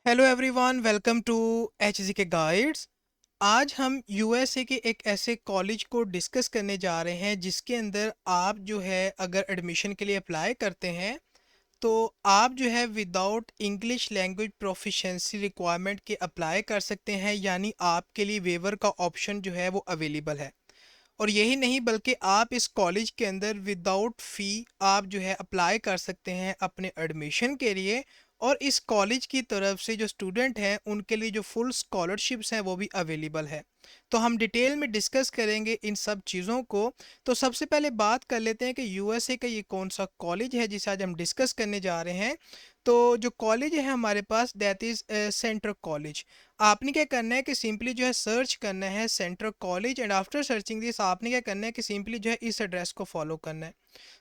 Hello everyone, welcome to HG के guides. आज हम यूएसए के एक ऐसे कॉलेज को डिस्कस करने जा रहे हैं जिसके अंदर आप जो है अगर एडमिशन के लिए अप्लाई करते हैं तो आप जो है without English language proficiency requirement के अप्लाई कर सकते हैं, यानी आपके लिए वेवर का ऑप्शन जो है वो अवेलेबल है। और यही नहीं बल्कि आप इस कॉलेज के अंदर विदाउट फ़ी आप जो है अप्लाई कर सकते हैं अपने एडमिशन के लिए। और इस कॉलेज की तरफ से जो स्टूडेंट हैं उनके लिए जो फुल स्कॉलरशिप्स हैं वो भी अवेलेबल है। तो हम डिटेल में डिस्कस करेंगे इन सब चीज़ों को। तो सबसे पहले बात कर लेते हैं कि यूएसए का ये कौन सा कॉलेज है जिसे आज हम डिस्कस करने जा रहे हैं। तो जो कॉलेज है हमारे पास दैट इज़ सेंट्रल कॉलेज। आपने क्या करना है कि सिंपली जो है सर्च करना है central college, and after searching this आपने क्या करना है कि सिंपली जो है इस एड्रेस को फॉलो करना है।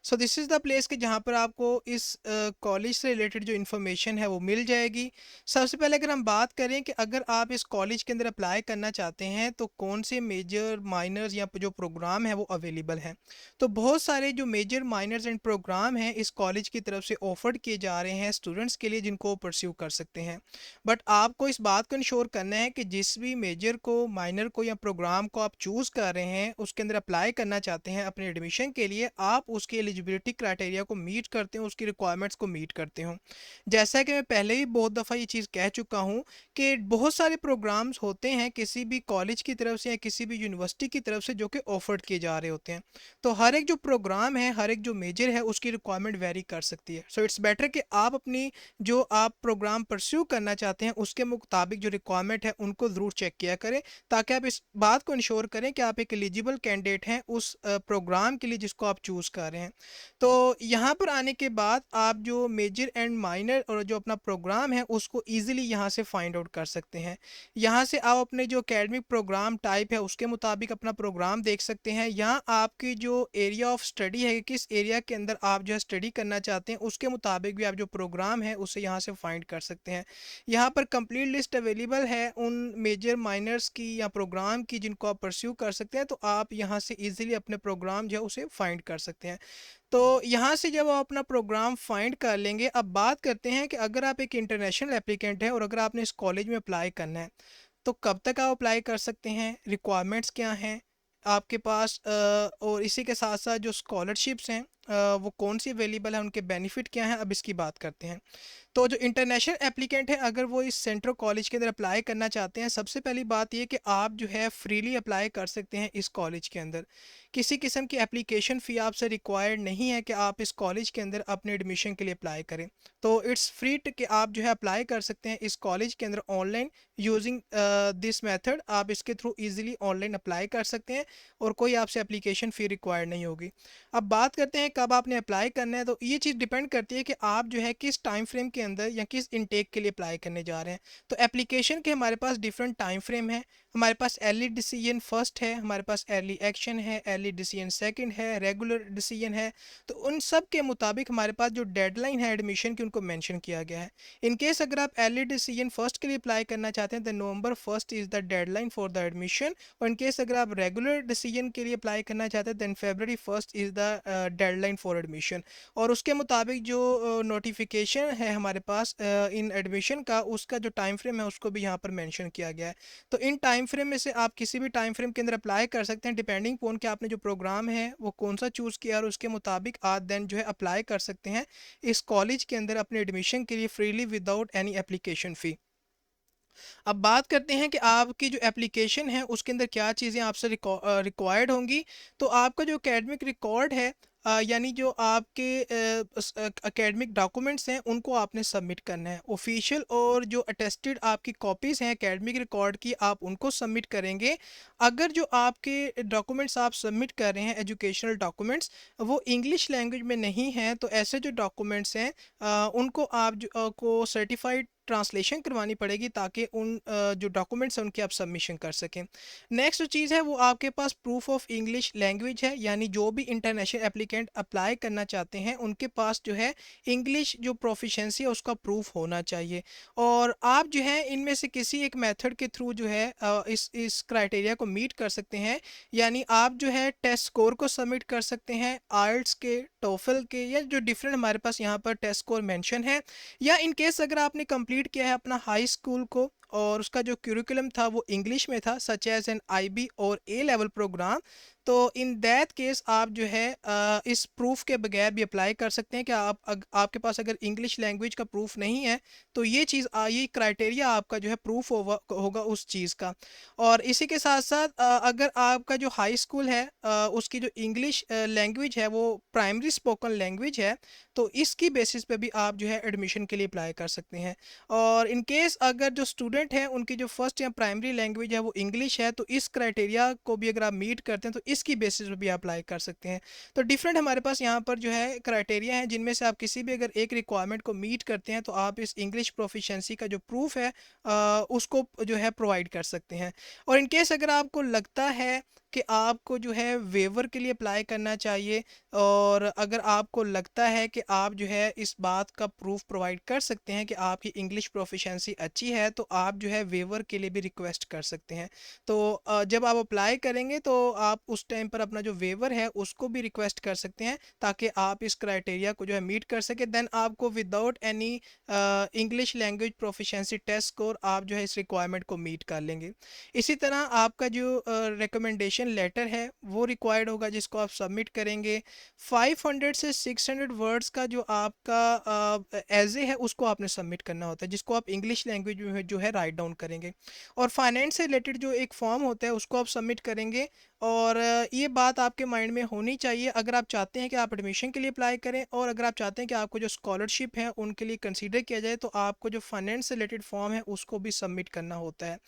So this is the place कि जहाँ पर आपको इस कॉलेज से रिलेटेड जो इन्फॉर्मेशन है वो मिल जाएगी। सबसे पहले अगर हम बात करें कि अगर आप इस कॉलेज के अंदर अप्लाई करना चाहते हैं तो कौन से मेजर माइनर्स या जो प्रोग्राम है वो अवेलेबल हैं। तो बहुत सारे जो मेजर माइनर्स एंड प्रोग्राम हैं इस कॉलेज की तरफ से ऑफर्ड किए जा रहे हैं स्टूडेंट्स के लिए जिनको परस्यू कर सकते हैं। बट आपको इस बात को इंश्योर करना है कि जिस भी मेजर को, माइनर को या प्रोग्राम को आप चूज़ कर रहे हैं उसके अंदर अप्लाई करना चाहते हैं अपने एडमिशन के लिए, आप उसकी एलिजिबिलिटी क्राइटेरिया को मीट करते हो, उसकी रिक्वायरमेंट्स को मीट करते हो। जैसा कि मैं पहले ही बहुत दफ़ा ये चीज़ कह चुका हूँ कि बहुत सारे प्रोग्राम्स होते हैं किसी भी कॉलेज की तरफ से या किसी भी यूनिवर्सिटी की तरफ से जो कि ऑफर्ड किए जा रहे होते हैं। तो हर एक जो प्रोग्राम है, हर एक जो मेजर है उसकी रिक्वायरमेंट वेरी कर सकती है। सो इट्स बेटर कि आप अपनी जो आप प्रोग्राम परस्यू करना चाहते हैं उसके मुताबिक जो रिक्वायरमेंट है उनको ज़रूर चेक किया करें, ताकि आप इस बात को इंश्योर करें कि आप एक एलिजिबल कैंडिडेट हैं उस प्रोग्राम के लिए जिसको आप चूज़ कर रहे हैं। तो यहाँ पर आने के बाद आप जो मेजर एंड माइनर और जो अपना प्रोग्राम है उसको ईजिली यहाँ से फाइंड आउट कर सकते हैं। यहाँ से आप अपने जो एकेडमिक प्रोग्राम टाइप है उसके मुताबिक अपना प्रोग्राम देख सकते हैं। यहाँ आपकी जो एरिया ऑफ स्टडी है, किस एरिया के अंदर आप जो है स्टडी करना चाहते हैं उसके मुताबिक भी आप जो प्रोग्राम है उसे यहाँ से फाइंड कर सकते हैं। यहाँ पर कंप्लीट लिस्ट अवेलेबल है उन मेजर माइनर्स की या प्रोग्राम की जिनको आप परस्यू कर सकते हैं, तो आप यहाँ से इजीली अपने प्रोग्राम जो है उसे फाइंड कर सकते हैं। तो यहाँ से जब आप अपना प्रोग्राम फाइंड कर लेंगे, अब बात करते हैं कि अगर आप एक इंटरनेशनल एप्लीकेंट हैं और अगर आपने इस कॉलेज में अप्लाई करना है तो कब तक आप अप्लाई कर सकते हैं, रिक्वायरमेंट्स क्या हैं आपके पास, और इसी के साथ साथ जो स्कॉलरशिप्स हैं वो कौन सी अवेलेबल है, उनके बेनिफिट क्या हैं, अब इसकी बात करते हैं। तो जो इंटरनेशनल एप्लीकेंट है अगर वो इस सेंट्रल कॉलेज के अंदर अप्लाई करना चाहते हैं, सबसे पहली बात ये कि आप जो है फ्रीली अप्लाई कर सकते हैं इस कॉलेज के अंदर। किसी किस्म की एप्लीकेशन फ़ी आपसे रिक्वायर्ड नहीं है कि आप इस कॉलेज के अंदर अपने एडमिशन के लिए अप्लाई करें। तो इट्स फ्री कि आप जो है अप्लाई कर सकते हैं इस कॉलेज के अंदर ऑनलाइन यूजिंग दिस मेथड। आप इसके थ्रू इजीली ऑनलाइन अप्लाई कर सकते हैं और कोई आपसे एप्लीकेशन फ़ी रिक्वायर्ड नहीं होगी। अब बात करते हैं कब आपने अप्लाई करना है। तो ये चीज़ डिपेंड करती है कि आप जो है किस टाइम फ्रेम के अंदर या किस इनटेक के लिए अप्लाई करने जा रहे हैं। तो एप्लीकेशन के हमारे पास डिफरेंट टाइम फ्रेम है। हमारे पास अर्ली डिसीजन फर्स्ट है, हमारे पास अर्ली एक्शन है, अर्ली डिसीजन सेकंड है, रेगुलर डिसीजन है। तो उन सब के मुताबिक हमारे पास जो डेडलाइन है एडमिशन की उनको मेंशन किया गया है। इन केस अगर आप अर्ली डिसीजन फर्स्ट के लिए अप्लाई करना चाहते हैं तो नवंबर first is the deadline for the admission. और इन केस अगर आप रेगुलर डिसीजन के लिए अप्लाई करना चाहते हैं then February first is the deadline for admission. और उसके मुताबिक जो नोटिफिकेशन है हमारे पास इन एडमिशन का, उसका जो टाइम फ्रेम है उसको भी यहाँ पर मेंशन किया गया है। तो इन टाइम फ्रेम में से आप किसी भी टाइम फ्रेम के अंदर अप्लाई कर सकते हैं, डिपेंडिंग पोन कि आपने जो प्रोग्राम है वो कौन सा चूज़ किया और उसके मुताबिक आप देन जो है अप्लाई कर सकते हैं इस कॉलेज के अंदर अपने एडमिशन के लिए freely without any application fee. अब बात करते हैं कि आपकी जो एप्लीकेशन है उसके अंदर क्या चीज़ें आपसे रिक्वायर्ड होंगी। तो आपका जो एकेडमिक रिकॉर्ड है, यानी जो आपके एकेडमिक डॉक्यूमेंट्स हैं उनको आपने सबमिट करना है ऑफिशियल, और जो अटेस्टेड आपकी कॉपीज़ हैं एकेडमिक रिकॉर्ड की आप उनको सबमिट करेंगे। अगर जो आपके डॉक्यूमेंट्स आप सबमिट कर रहे हैं एजुकेशनल डॉक्यूमेंट्स वो इंग्लिश लैंग्वेज में नहीं हैं, तो ऐसे जो डॉक्यूमेंट्स हैं उनको आप को सर्टिफाइड ट्रांसलेशन करवानी पड़ेगी ताकि उन जो डॉक्यूमेंट्स हैं उनकी आप सबमिशन कर सकें। नेक्स्ट जो चीज़ है वो आपके पास प्रूफ ऑफ इंग्लिश लैंग्वेज है, यानी जो भी इंटरनेशनल एप्लीकेंट अप्लाई करना चाहते हैं उनके पास जो है इंग्लिश जो प्रोफिशेंसी है उसका प्रूफ होना चाहिए। और आप जो है इनमें से किसी एक मेथड के थ्रू जो है इस क्राइटेरिया को मीट कर सकते हैं। यानी आप जो है टेस्ट स्कोर को सबमिट कर सकते हैं आइल्स के, टोफल के, या जो डिफरेंट हमारे पास यहाँ पर टेस्ट स्कोर मेंशन है। या इन केस अगर आपने कंप्लीट कंप्लीट किया है अपना हाई स्कूल को और उसका जो करिकुलम था वो इंग्लिश में था, सच एज एन आईबी और ए लेवल प्रोग्राम, तो इन दैट केस आप जो है इस प्रूफ के बगैर भी अप्लाई कर सकते हैं कि आपके पास अगर इंग्लिश लैंग्वेज का प्रूफ नहीं है तो ये चीज़ ये क्राइटेरिया आपका जो है प्रूफ होगा उस चीज़ का। और इसी के साथ साथ अगर आपका जो हाई स्कूल है उसकी जो इंग्लिश लैंग्वेज है वो प्राइमरी स्पोकन लैंग्वेज है, तो इसकी बेसिस पे भी आप जो है एडमिशन के लिए अप्लाई कर सकते हैं। और इन केस अगर जो स्टूडेंट हैं उनकी जो फर्स्ट या प्राइमरी लैंग्वेज है वो इंग्लिश है, तो इस क्राइटेरिया को भी अगर आप मीट करते हैं तो इसकी बेसिस पे भी आप अप्लाई कर सकते हैं। तो डिफरेंट हमारे पास यहाँ पर जो है क्राइटेरिया हैं जिनमें से आप किसी भी अगर एक रिक्वायरमेंट को मीट करते हैं तो आप इस इंग्लिश प्रोफिशेंसी का जो प्रूफ है उसको जो है प्रोवाइड कर सकते हैं। और इन केस अगर आपको लगता है कि आपको जो है वेवर के लिए अप्लाई करना चाहिए और अगर आपको लगता है कि आप जो है इस बात का प्रूफ प्रोवाइड कर सकते हैं कि आपकी इंग्लिश प्रोफिशेंसी अच्छी है, तो आप जो है वेवर के लिए भी रिक्वेस्ट कर सकते हैं। तो जब आप अप्लाई करेंगे तो आप उस टाइम पर अपना जो वेवर है उसको भी रिक्वेस्ट कर सकते हैं ताकि आप इस क्राइटेरिया को जो है मीट कर सके। देन आपको without any English language proficiency test score आप जो है इस रिक्वायरमेंट को मीट कर लेंगे। इसी तरह आपका जो रिकमेंडेशन लेटर है वो रिक्वायर्ड होगा जिसको आप सबमिट करेंगे। 500 से 600 वर्ड्स का जो आपका एजे है उसको आपने सबमिट करना होता है, जिसको आप इंग्लिश लैंग्वेज में जो है राइट डाउन करेंगे। और फाइनेंस से रिलेटेड जो एक फॉर्म होता है उसको आप सबमिट करेंगे। और ये बात आपके माइंड में होनी चाहिए अगर आप चाहते हैं कि आप एडमिशन के लिए अप्लाई करें और अगर आप चाहते हैं कि आपको जो स्कॉलरशिप है उनके लिए कंसीडर किया जाए तो आपको जो फाइनेंस से रिलेटेड फॉर्म है उसको भी सबमिट करना होता है।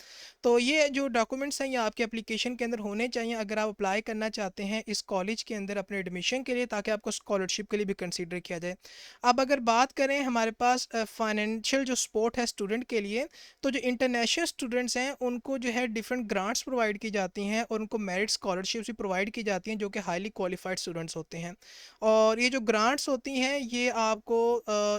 तो ये जो डॉक्यूमेंट्स हैं ये आपके एप्लीकेशन के अंदर होने चाहिए अगर आप अप्लाई करना चाहते हैं इस कॉलेज के अंदर अपने एडमिशन के लिए, ताकि आपको स्कॉलरशिप के लिए भी कंसीडर किया जाए। अब अगर बात करें हमारे पास फाइनेंशियल जो सपोर्ट है स्टूडेंट के लिए, तो जो इंटरनेशनल स्टूडेंट्स हैं उनको जो है डिफरेंट ग्रांट्स प्रोवाइड की जाती हैं और उनको मेरिट स्कॉलरशिप्स भी प्रोवाइड की जाती हैं जो कि हाईली क्वालिफाइड स्टूडेंट्स होते हैं। और ये जो ग्रांट्स होती हैं ये आपको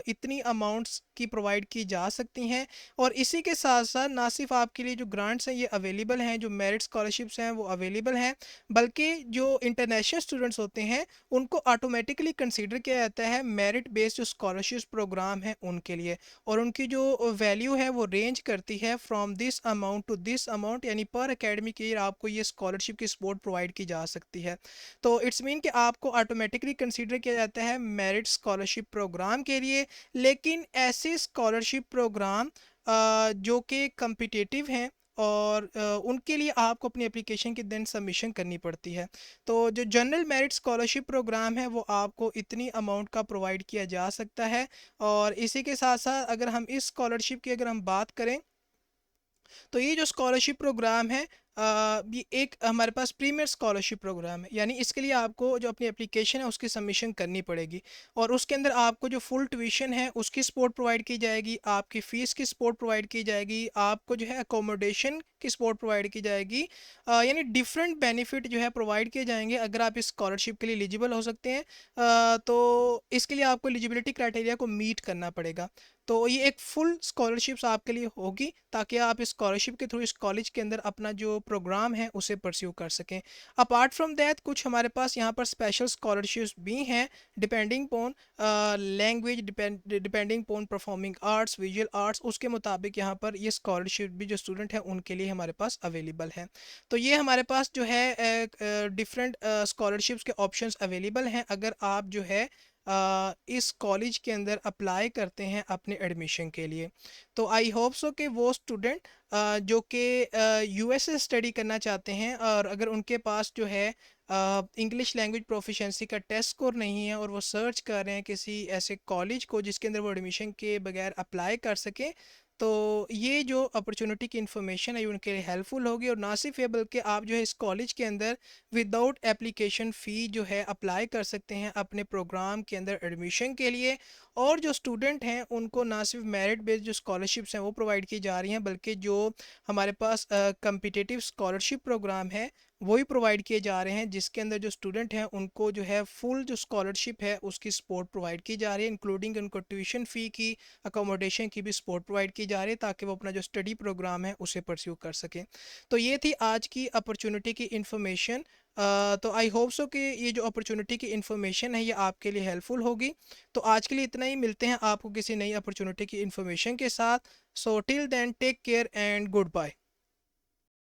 इतनी अमाउंट्स की प्रोवाइड की जा सकती हैं। और इसी के साथ साथ ना सिर्फ आपके लिए जो ग्रांट्स हैं ये अवेलेबल हैं, जो मेरिट स्कॉलरशिप्स हैं वो अवेलेबल हैं, बल्कि जो इंटरनेशनल स्टूडेंट्स होते हैं उनको ऑटोमेटिकली कंसीडर किया जाता है मेरिट बेस्ड जो स्कॉलरशिप प्रोग्राम है उनके लिए। और उनकी जो वैल्यू है वो रेंज करती है from this amount to this amount, यानी पर एकेडमिक ईयर आपको ये स्कॉलरशिप की सपोर्ट प्रोवाइड की जा सकती है। तो इट्स मीन कि आपको ऑटोमेटिकली कंसीडर किया जाता है मेरिट स्कॉलरशिप प्रोग्राम के लिए। लेकिन ऐसे स्कॉलरशिप प्रोग्राम जो कि कम्पिटिटिव हैं और उनके लिए आपको अपनी एप्लीकेशन की दिन सबमिशन करनी पड़ती है। तो जो जनरल मेरिट स्कॉलरशिप प्रोग्राम है वो आपको इतनी अमाउंट का प्रोवाइड किया जा सकता है। और इसी के साथ साथ अगर हम इस स्कॉलरशिप की अगर हम बात करें तो ये जो स्कॉलरशिप प्रोग्राम है ये एक हमारे पास प्रीमियर स्कॉलरशिप प्रोग्राम है, यानी इसके लिए आपको जो अपनी एप्लीकेशन है उसकी सबमिशन करनी पड़ेगी और उसके अंदर आपको जो फुल ट्यूशन है उसकी सपोर्ट प्रोवाइड की जाएगी, आपकी फ़ीस की सपोर्ट प्रोवाइड की जाएगी, आपको जो है अकोमोडेशन की सपोर्ट प्रोवाइड की जाएगी। यानी डिफरेंट बेनिफिट जो है प्रोवाइड किए जाएंगे अगर आप इस स्कॉलरशिप के लिए एलिजिबल हो सकते हैं। तो इसके लिए आपको एलिजिबिलिटी क्राइटेरिया को मीट करना पड़ेगा। तो ये एक फुल स्कॉलरशिप्स आपके लिए होगी ताकि आप इस स्कॉलरशिप के थ्रू इस कॉलेज के अंदर अपना जो प्रोग्राम है उसे परस्यू कर सकें। अपार्ट फ्रॉम दैट कुछ हमारे पास यहाँ पर स्पेशल स्कॉलरशिप्स भी हैं डिपेंडिंग पोन लैंग्वेज, डिपेंडिंग पोन परफॉर्मिंग आर्ट्स, विजुअल आर्ट्स, उसके मुताबिक यहाँ पर ये स्कॉलरशिप भी जो स्टूडेंट हैं उनके लिए हमारे पास अवेलेबल है। तो ये हमारे पास जो है डिफरेंट स्कॉलरशिप्स के ऑप्शंस अवेलेबल हैं अगर आप जो है इस कॉलेज के अंदर अप्लाई करते हैं अपने एडमिशन के लिए। तो आई होप सो कि वो स्टूडेंट जो कि यूएस से स्टडी करना चाहते हैं और अगर उनके पास जो है इंग्लिश लैंग्वेज प्रोफिशेंसी का टेस्ट स्कोर नहीं है और वो सर्च कर रहे हैं किसी ऐसे कॉलेज को जिसके अंदर वो एडमिशन के बगैर अप्लाई कर सके, तो ये जो अपॉर्चुनिटी की इन्फॉर्मेशन है उनके लिए हेल्पफुल होगी। और ना सिर्फ ये बल्कि आप जो है इस कॉलेज के अंदर विदाउट एप्लीकेशन फ़ी जो है अप्लाई कर सकते हैं अपने प्रोग्राम के अंदर एडमिशन के लिए। और जो स्टूडेंट हैं उनको ना सिर्फ मेरिट बेस्ड जो स्कॉलरशिप्स हैं वो प्रोवाइड की जा रही हैं, बल्कि जो हमारे पास कम्पिटिटिव स्कॉलरशिप प्रोग्राम है वही प्रोवाइड किए जा रहे हैं जिसके अंदर जो स्टूडेंट हैं उनको जो है फुल जो स्कॉलरशिप है उसकी सपोर्ट प्रोवाइड की जा रही है, इंक्लूडिंग उनको ट्यूशन फ़ी की, अकोमोडेशन की भी सपोर्ट प्रोवाइड की की जा रही है ताकि वो अपना जो स्टडी प्रोग्राम है उसे परस्यू कर सकें। तो ये थी आज की अपॉर्चुनिटी की इन्फॉर्मेशन। तो आई होप सो कि ये जो अपॉर्चुनिटी की इन्फॉर्मेशन है ये आपके लिए हेल्पफुल होगी। तो आज के लिए इतना ही, मिलते हैं आपको किसी नई अपॉर्चुनिटी की इन्फॉर्मेशन के साथ। So till then take care and good bye.